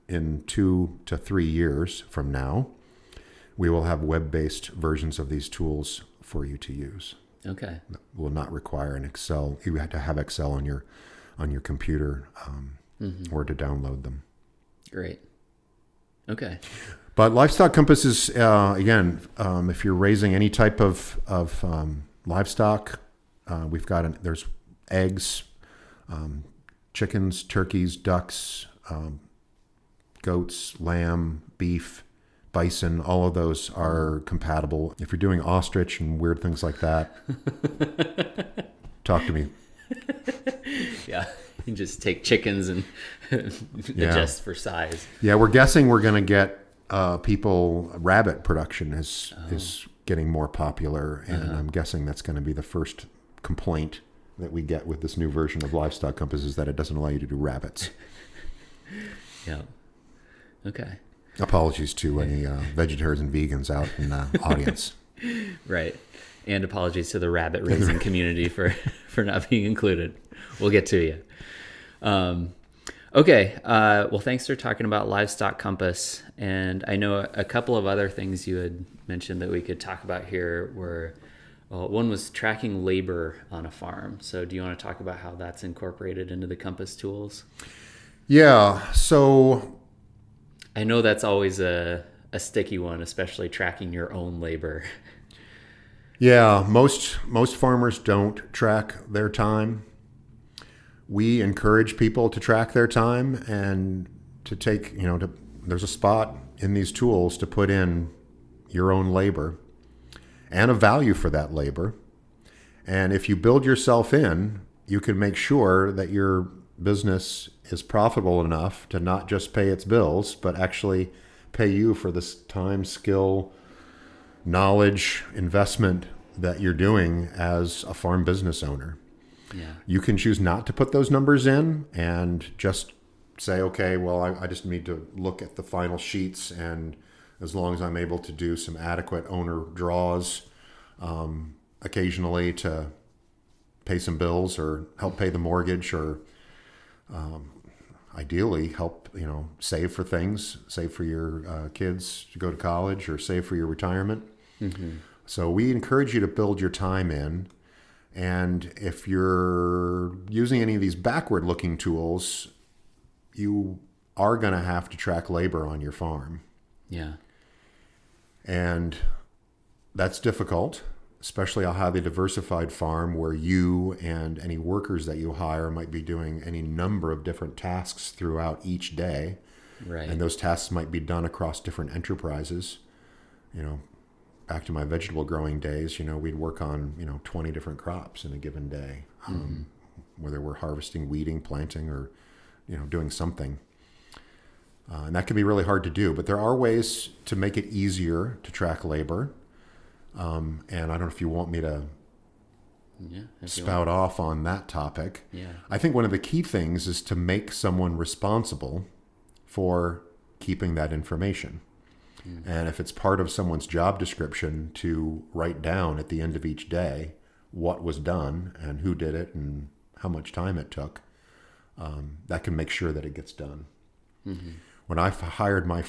in 2 to 3 years from now, we will have web-based versions of these tools for you to use. Okay. It will not require an Excel. You have to have Excel on your computer or to download them. Great. Okay. But livestock compasses, again, if you're raising any type of livestock, there's eggs, chickens, turkeys, ducks, goats, lamb, beef, bison, all of those are compatible. If you're doing ostrich and weird things like that, talk to me. Yeah, you can just take chickens and adjust for size. Yeah, we're guessing we're going to get rabbit production is getting more popular, and I'm guessing that's going to be the first complaint that we get with this new version of Livestock Compass, is that it doesn't allow you to do rabbits. Yeah. Okay. Apologies to any vegetarians and vegans out in the audience. Right. And apologies to the rabbit raising community for not being included. We'll get to you. Okay. Well, thanks for talking about Livestock Compass. And I know a couple of other things you had mentioned that we could talk about here were, one was tracking labor on a farm. So do you want to talk about how that's incorporated into the Compass tools? Yeah. So I know that's always a sticky one, especially tracking your own labor. Yeah, most farmers don't track their time. We encourage people to track their time and to take, there's a spot in these tools to put in your own labor and a value for that labor. And if you build yourself in, you can make sure that your business is profitable enough to not just pay its bills, but actually pay you for this time, skill, knowledge, investment that you're doing as a farm business owner. Yeah. You can choose not to put those numbers in and just say, okay, well, I just need to look at the final sheets, and as long as I'm able to do some adequate owner draws occasionally to pay some bills or help pay the mortgage, or ideally help, save for things, save for your kids to go to college, or save for your retirement. Mm-hmm. So we encourage you to build your time in. And if you're using any of these backward-looking tools, you are going to have to track labor on your farm. Yeah. And that's difficult, especially a highly diversified farm where you and any workers that you hire might be doing any number of different tasks throughout each day. Right. And those tasks might be done across different enterprises. Back to my vegetable growing days, we'd work on, 20 different crops in a given day, whether we're harvesting, weeding, planting, or, doing something. And that can be really hard to do, but there are ways to make it easier to track labor. And I don't know if you want me to spout off on that topic. Yeah. I think one of the key things is to make someone responsible for keeping that information. And if it's part of someone's job description to write down at the end of each day what was done and who did it and how much time it took, that can make sure that it gets done. Mm-hmm. When I hired the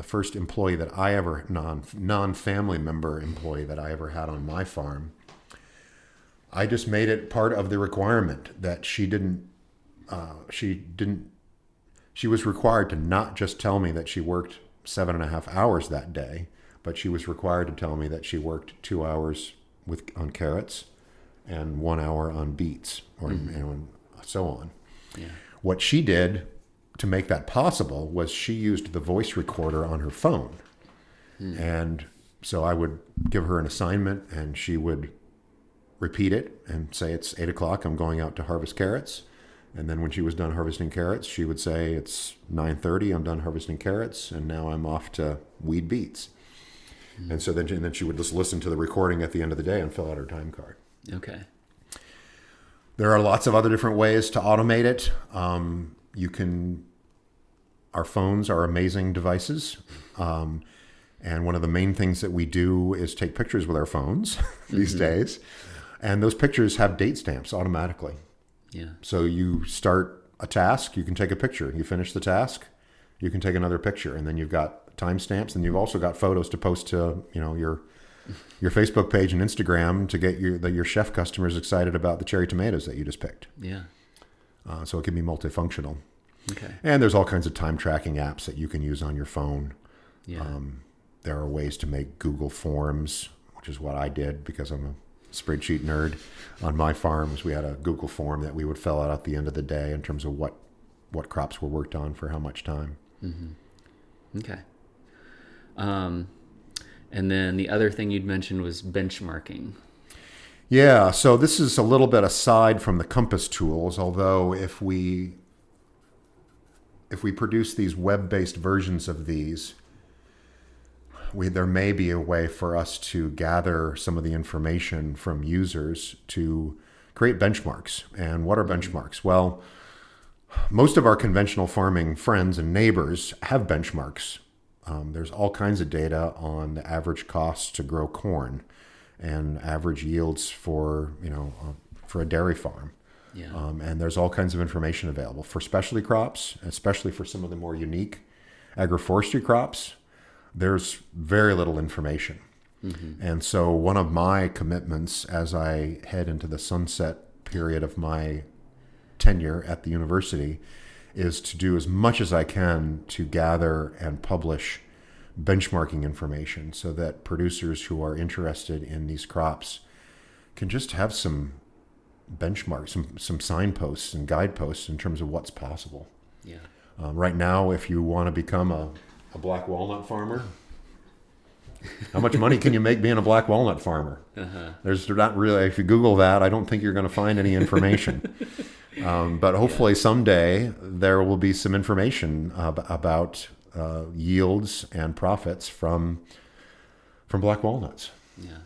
first employee that I ever, non-family member employee that I ever had on my farm, I just made it part of the requirement that she was required to not just tell me that she worked 7.5 hours that day, but she was required to tell me that she worked 2 hours on carrots and 1 hour on beets, or and so on. Yeah. What she did to make that possible was she used the voice recorder on her phone. And so I would give her an assignment, and she would repeat it and say, it's 8 o'clock, I'm going out to harvest carrots. And then when she was done harvesting carrots, she would say, it's 9:30, I'm done harvesting carrots, and now I'm off to weed beets. And so then she would just listen to the recording at the end of the day and fill out her time card. Okay. There are lots of other different ways to automate it. Our phones are amazing devices. And one of the main things that we do is take pictures with our phones these days. And those pictures have date stamps automatically. Yeah. So you start a task, you can take a picture. You finish the task, you can take another picture. And then you've got timestamps, and you've also got photos to post to, your Facebook page and Instagram to get your chef customers excited about the cherry tomatoes that you just picked. Yeah. So it can be multifunctional. Okay. And there's all kinds of time tracking apps that you can use on your phone. Yeah. There are ways to make Google Forms, which is what I did because I'm a spreadsheet nerd. On my farms, we had a Google form that we would fill out at the end of the day in terms of what crops were worked on for how much time. Mm-hmm. Okay. And then the other thing you'd mentioned was benchmarking. Yeah, so this is a little bit aside from the compass tools, although if we produce these web-based versions of these, there may be a way for us to gather some of the information from users to create benchmarks. And what are benchmarks? Well, most of our conventional farming friends and neighbors have benchmarks. There's all kinds of data on the average cost to grow corn and average yields for a dairy farm. Yeah. And there's all kinds of information available for specialty crops, especially for some of the more unique agroforestry crops. There's very little information. Mm-hmm. And so one of my commitments as I head into the sunset period of my tenure at the university is to do as much as I can to gather and publish benchmarking information so that producers who are interested in these crops can just have some benchmarks, some signposts and guideposts in terms of what's possible. Yeah. Right now, if you want to become a black walnut farmer, how much money can you make being a black walnut farmer? Uh-huh. There's not really, if you Google that, I don't think you're going to find any information. But hopefully someday there will be some information about yields and profits from black walnuts. Yeah.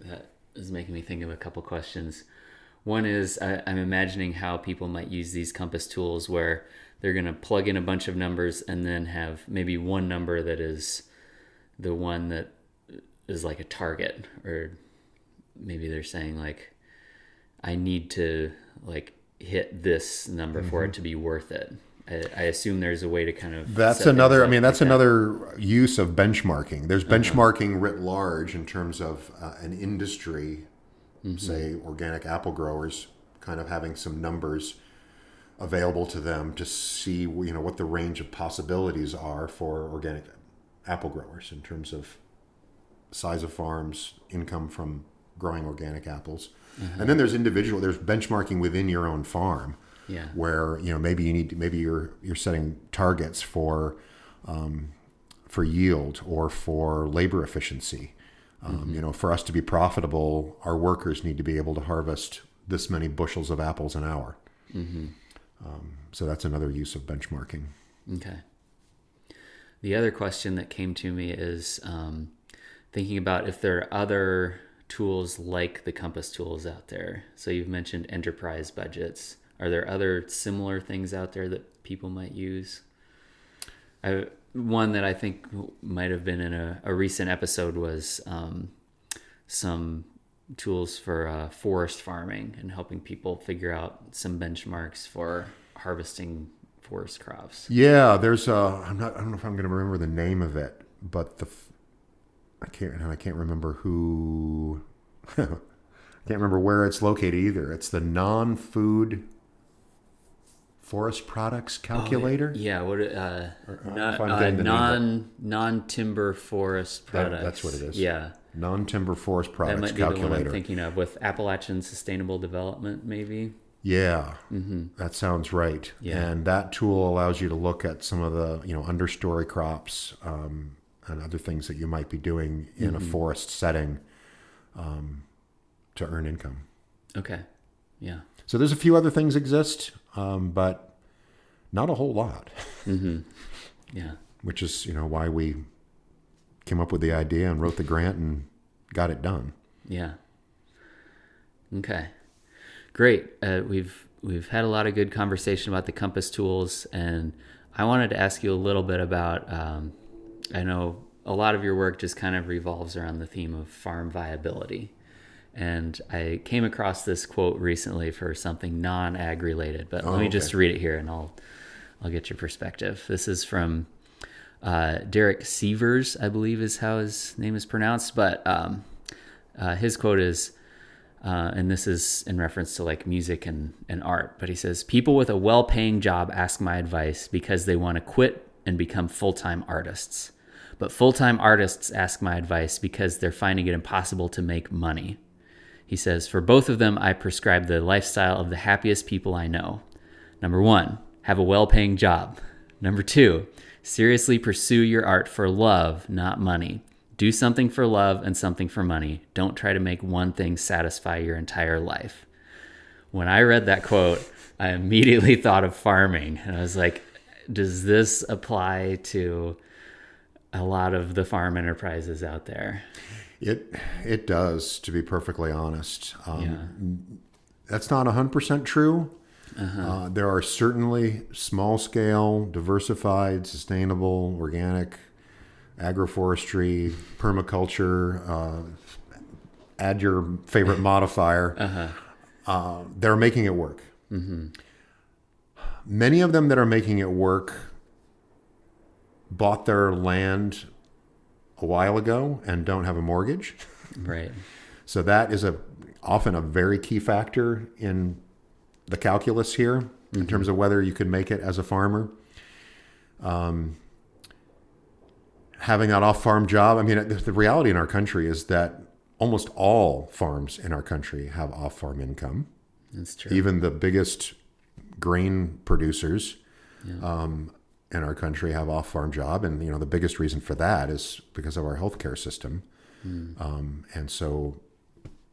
That is making me think of a couple questions. One is I'm imagining how people might use these compass tools where they're going to plug in a bunch of numbers and then have maybe one number that is the one that is like a target, or maybe they're saying like, I need to like hit this number for it to be worth it. I assume there's a way to kind of that's another use of benchmarking. There's benchmarking writ large in terms of an industry, say organic apple growers, kind of having some numbers available to them to see what the range of possibilities are for organic apple growers in terms of size of farms, income from growing organic apples. And then there's benchmarking within your own farm. Yeah. Where maybe you're setting targets for yield or for labor efficiency. For us to be profitable, our workers need to be able to harvest this many bushels of apples an hour. Mm-hmm. So that's another use of benchmarking. Okay. The other question that came to me is thinking about if there are other tools like the compass tools out there. So you've mentioned enterprise budgets. Are there other similar things out there that people might use? One that I think might have been in a recent episode was some tools for forest farming and helping people figure out some benchmarks for harvesting forest crops. Yeah, there's I don't know if I'm going to remember the name of it, but I can't remember who. I can't remember where it's located either. It's the non-food forest products calculator. Non-timber forest products. That's what it is. Yeah. Non-timber forest products calculator. That might be the one I'm thinking of with Appalachian Sustainable Development, maybe. Yeah, that sounds right. Yeah. And that tool allows you to look at some of the understory crops and other things that you might be doing in a forest setting to earn income. Okay. Yeah. So there's a few other things exist, but not a whole lot. Mm-hmm. Yeah. Which is why we came up with the idea and wrote the grant and got it done. Yeah. Okay. Great. We've had a lot of good conversation about the Compass tools, and I wanted to ask you a little bit about, I know a lot of your work just kind of revolves around the theme of farm viability. And I came across this quote recently for something non-ag related, but let me just read it here and I'll get your perspective. This is from Derek Sievers, I believe is how his name is pronounced, but his quote is, and this is in reference to like music and art, but he says, "People with a well-paying job ask my advice because they want to quit and become full-time artists. But full-time artists ask my advice because they're finding it impossible to make money." He says, "For both of them, I prescribe the lifestyle of the happiest people I know. Number 1, have a well-paying job. Number 2, seriously pursue your art for love, not money. Do something for love and something for money. Don't try to make one thing satisfy your entire life." When I read that quote, I immediately thought of farming. And I was like, does this apply to a lot of the farm enterprises out there? It does, to be perfectly honest. That's not 100% true. There are certainly small-scale, diversified, sustainable, organic, agroforestry, permaculture, add your favorite modifier. They're making it work. Many of them that are making it work bought their land a while ago and don't have a mortgage. Right. So that is often a very key factor in the calculus here in terms of whether you can make it as a farmer. Having that off-farm job, I mean, the reality in our country is that almost all farms in our country have off-farm income. That's true. Even the biggest grain producers in our country have off-farm job, and the biggest reason for that is because of our healthcare system. And so,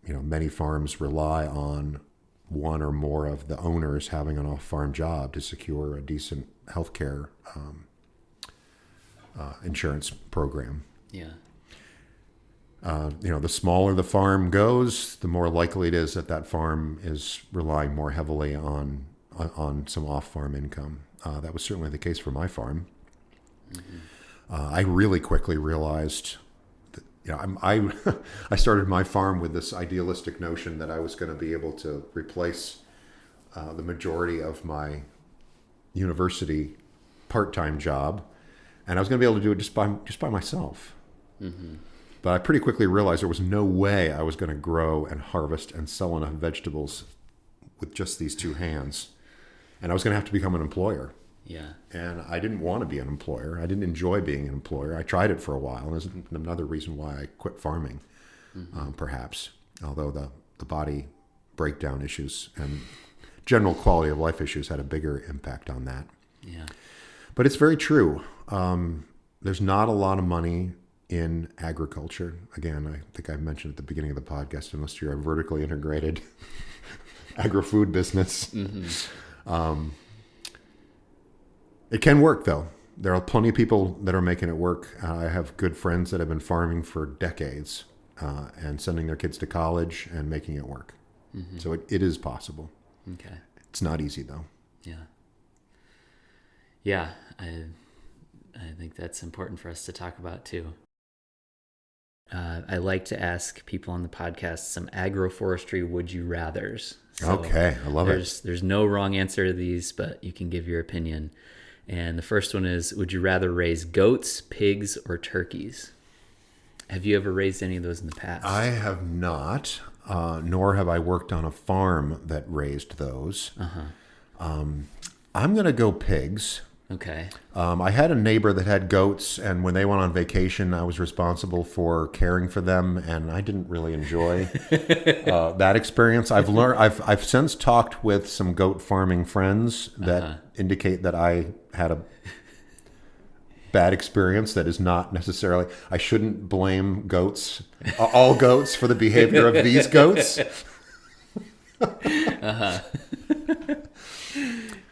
many farms rely on one or more of the owners having an off-farm job to secure a decent healthcare insurance program. Yeah. The smaller the farm goes, the more likely it is that farm is relying more heavily on some off-farm income. That was certainly the case for my farm. I really quickly realized that, I started my farm with this idealistic notion that I was going to be able to replace the majority of my university part-time job, and I was going to be able to do it just by myself. But I pretty quickly realized there was no way I was going to grow and harvest and sell enough vegetables with just these two hands. And I was going to have to become an employer. Yeah. And I didn't want to be an employer. I didn't enjoy being an employer. I tried it for a while. And there's another reason why I quit farming, perhaps. Although the body breakdown issues and general quality of life issues had a bigger impact on that. Yeah. But it's very true. There's not a lot of money in agriculture. Again, I think I mentioned at the beginning of the podcast, unless you're a vertically integrated agri-food business. It can work, though. There are plenty of people that are making it work. I have good friends that have been farming for decades and sending their kids to college and making it work. So it is possible. Okay. It's not easy, though. Yeah. Yeah, I think that's important for us to talk about, too. I like to ask people on the podcast some agroforestry would you rathers. So okay, I love it. There's no wrong answer to these, but you can give your opinion. And the first one is, would you rather raise goats, pigs, or turkeys? Have you ever raised any of those in the past? I have not, nor have I worked on a farm that raised those. I'm going to go pigs. Okay. I had a neighbor that had goats, and when they went on vacation, I was responsible for caring for them, and I didn't really enjoy that experience. I've since talked with some goat farming friends that indicate that I had a bad experience that is not necessarily, I shouldn't blame goats, all goats, for the behavior of these goats.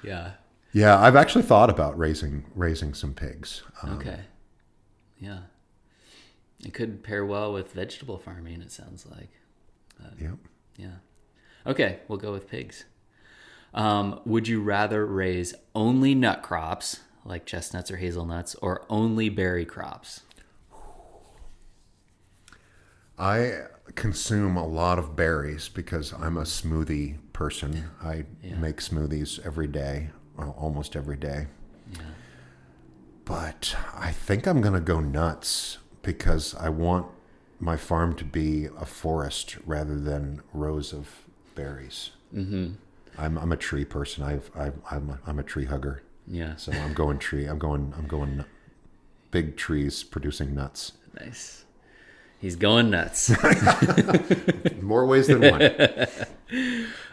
Yeah. Yeah, I've actually thought about raising some pigs. Okay. Yeah. It could pair well with vegetable farming, it sounds like. Yep. Yeah. Okay, we'll go with pigs. Would you rather raise only nut crops, like chestnuts or hazelnuts, or only berry crops? I consume a lot of berries because I'm a smoothie person. I make smoothies every day, well, almost every day. Yeah. But I think I'm going to go nuts because I want my farm to be a forest rather than rows of berries. Mm-hmm. I'm a tree person. I'm a tree hugger. Yeah. So I'm going tree. I'm going big trees producing nuts. Nice. He's going nuts. More ways than one.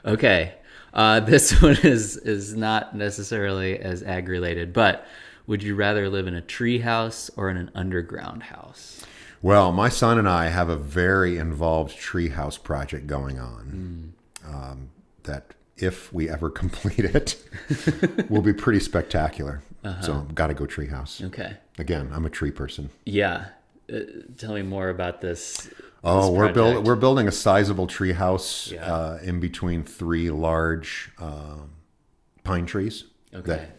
Okay. This one is not necessarily as ag related, but would you rather live in a tree house or in an underground house? Well, my son and I have a very involved tree house project going on. That if we ever complete it, will be pretty spectacular. So I've got to go tree house. Okay. Again, I'm a tree person. Yeah. Tell me more about this. Oh, this we're building a sizable tree house Yeah. in between 3 large pine trees. Okay. That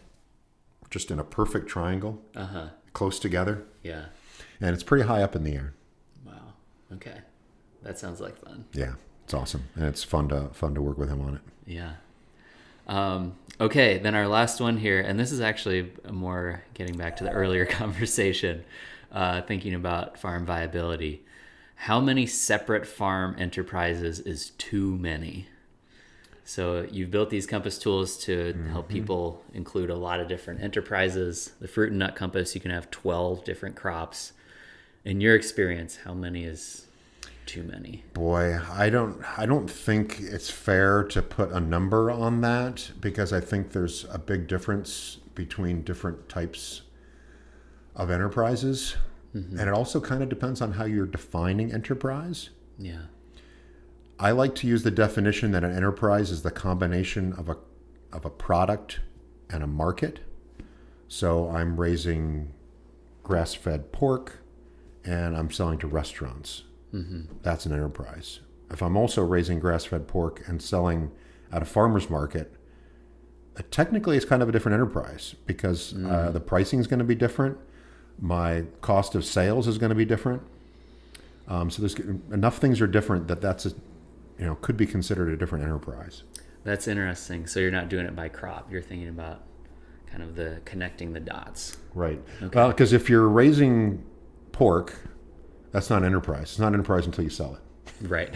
just in a perfect triangle, close together, Yeah. and it's pretty high up in the air. Wow. Okay. That sounds like fun. Yeah, it's awesome, and it's fun to work with him on it. Yeah. Okay, then our last one here, and this is actually more getting back to the earlier conversation, thinking about farm viability. How many separate farm enterprises is too many? So you've built these compass tools to help people include a lot of different enterprises. The fruit and nut compass, you can have 12 different crops. In your experience, how many is too many? Boy, I don't think it's fair to put a number on that because I think there's a big difference between different types of enterprises. And it also kind of depends on how you're defining enterprise. Yeah. I like to use the definition that an enterprise is the combination of a product and a market. So I'm raising grass-fed pork and I'm selling to restaurants. That's an enterprise. If I'm also raising grass-fed pork and selling at a farmer's market, technically it's kind of a different enterprise because the pricing is going to be different. My cost of sales is going to be different. So there's enough things are different that's could be considered a different enterprise. That's interesting. So you're not doing it by crop. You're thinking about kind of the connecting the dots. Right. Okay. Well, because if you're raising pork, that's not an enterprise. It's not an enterprise until you sell it. Right.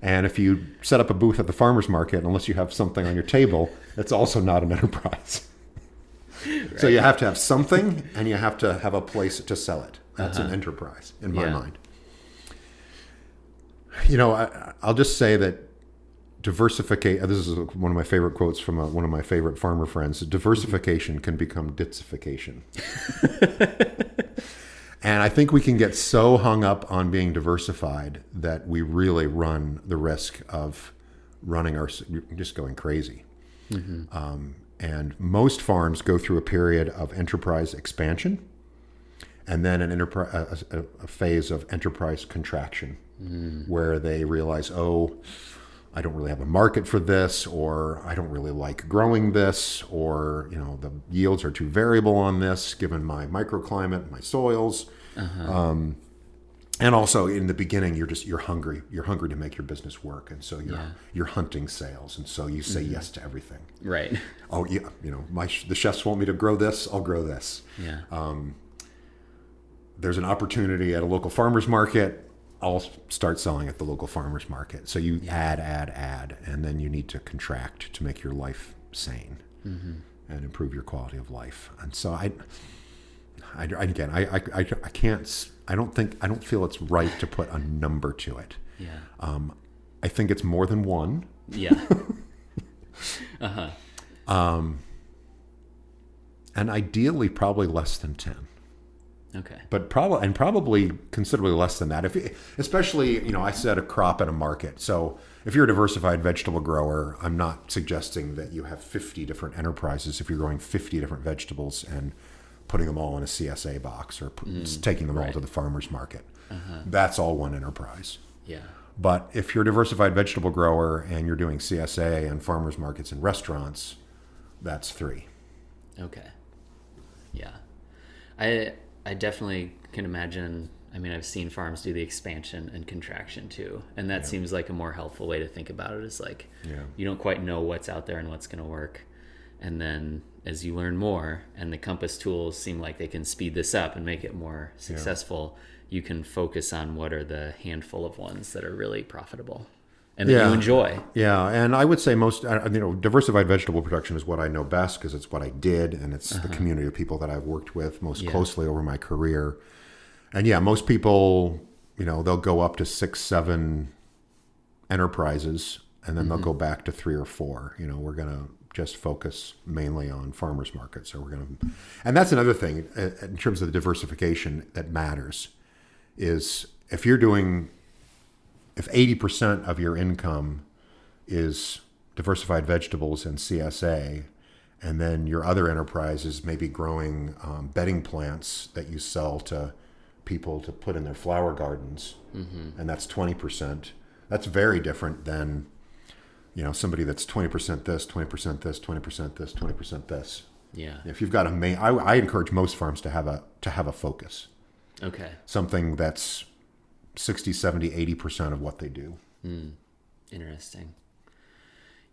And if you set up a booth at the farmer's market, unless you have something on your table, it's also not an enterprise. Right. So you have to have something and you have to have a place to sell it. That's an enterprise in my mind. I'll just say that diversification, this is one of my favorite quotes from one of my favorite farmer friends, diversification can become ditsification. And I think we can get so hung up on being diversified that we really run the risk of just going crazy. And most farms go through a period of enterprise expansion and then a phase of enterprise contraction where they realize, I don't really have a market for this, or I don't really like growing this, or the yields are too variable on this given my microclimate, my soils. And also in the beginning, you're hungry. You're hungry to make your business work, and so you're hunting sales, and so you say yes to everything. Right. Oh yeah, the chefs want me to grow this. I'll grow this. Yeah. There's an opportunity at a local farmer's market. I'll start selling at the local farmer's market. So you add, and then you need to contract to make your life sane and improve your quality of life. And so I can't. I don't feel it's right to put a number to it. Yeah. I think it's more than one. Yeah. And ideally, probably less than 10. Okay. But probably considerably less than that. Especially, I said a crop and a market. So if you're a diversified vegetable grower, I'm not suggesting that you have 50 different enterprises if you're growing 50 different vegetables and putting them all in a CSA box or taking them all to the farmer's market. That's all one enterprise. Yeah. But if you're a diversified vegetable grower and you're doing CSA and farmers markets and restaurants, that's 3. Okay. Yeah. I definitely can imagine. I mean, I've seen farms do the expansion and contraction too. And that seems like a more helpful way to think about it, is like, you don't quite know what's out there and what's going to work. And then as you learn more and the Compass tools seem like they can speed this up and make it more successful, you can focus on what are the handful of ones that are really profitable and that you enjoy. Yeah, and I would say most, diversified vegetable production is what I know best because it's what I did, and it's the community of people that I've worked with most closely over my career. And most people, they'll go up to 6, 7 enterprises, and then they'll go back to 3 or 4. We're going to just focus mainly on farmers markets. So and that's another thing in terms of the diversification that matters, is if 80% of your income is diversified vegetables and CSA, and then your other enterprise is maybe growing bedding plants that you sell to people to put in their flower gardens, and that's 20%. That's very different than somebody that's 20% this, 20% this, 20% this, 20% this. Yeah. If you've got I encourage most farms to have a focus. Okay. Something that's 60, 70, 80% of what they do. Interesting.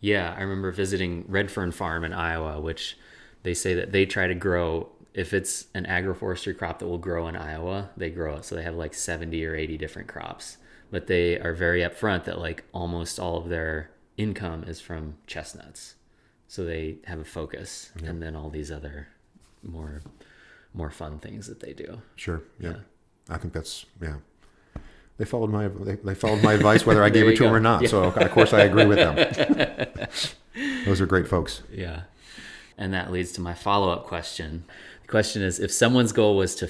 Yeah, I remember visiting Redfern Farm in Iowa, which they say that they try to grow, if it's an agroforestry crop that will grow in Iowa, they grow it. So they have like 70 or 80 different crops. But they are very upfront that like almost all of their income is from chestnuts. So they have a focus, and then all these other more fun things that they do. Sure. Yeah. I think that's They followed my advice whether I gave it to them or not. Yeah. So of course I agree with them. Those are great folks. Yeah. And that leads to my follow-up question. The question is, if someone's goal was to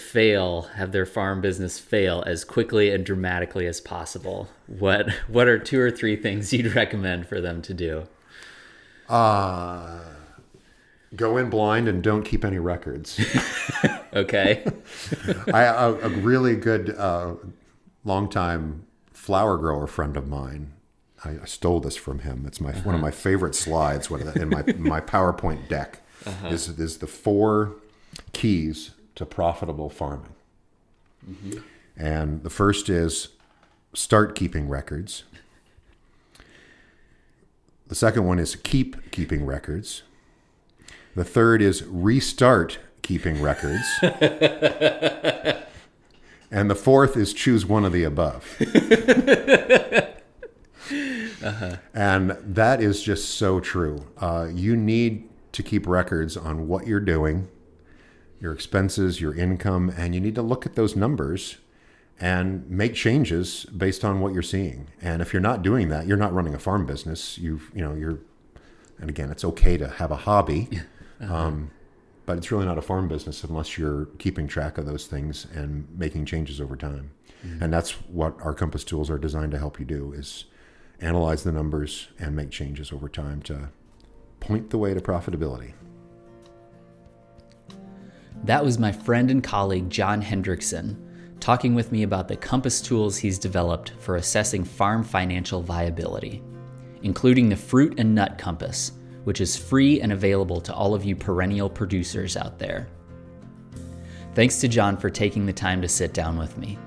have their farm business fail as quickly and dramatically as possible, what are 2 or 3 things you'd recommend for them to do? Go in blind and don't keep any records. Okay. A really good longtime flower grower friend of mine, I stole this from him. It's one of my favorite slides in my PowerPoint deck. Is the 4 keys to profitable farming. And the first is start keeping records. The second one is keep keeping records. The third is restart keeping records. And the fourth is choose one of the above. And that is just so true. You need to keep records on what you're doing, your expenses, your income, and you need to look at those numbers and make changes based on what you're seeing. And if you're not doing that, you're not running a farm business. And again, it's okay to have a hobby, but it's really not a farm business unless you're keeping track of those things and making changes over time. And that's what our Compass tools are designed to help you do, is analyze the numbers and make changes over time to point the way to profitability. That was my friend and colleague, John Hendrickson, talking with me about the Compass tools he's developed for assessing farm financial viability, including the Fruit and Nut Compass, which is free and available to all of you perennial producers out there. Thanks to John for taking the time to sit down with me,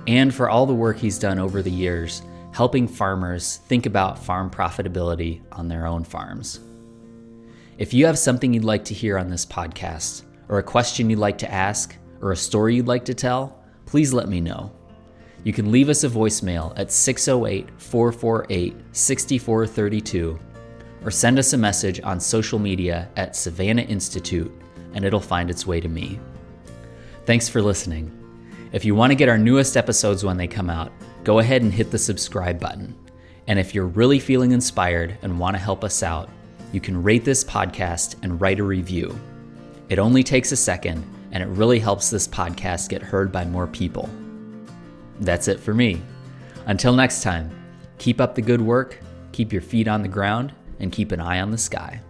and for all the work he's done over the years helping farmers think about farm profitability on their own farms. If you have something you'd like to hear on this podcast, or a question you'd like to ask, or a story you'd like to tell, please let me know. You can leave us a voicemail at 608-448-6432, or send us a message on social media at Savannah Institute, and it'll find its way to me. Thanks for listening. If you want to get our newest episodes when they come out, go ahead and hit the subscribe button. And if you're really feeling inspired and want to help us out, you can rate this podcast and write a review. It only takes a second, and it really helps this podcast get heard by more people. That's it for me. Until next time, keep up the good work, keep your feet on the ground, and keep an eye on the sky.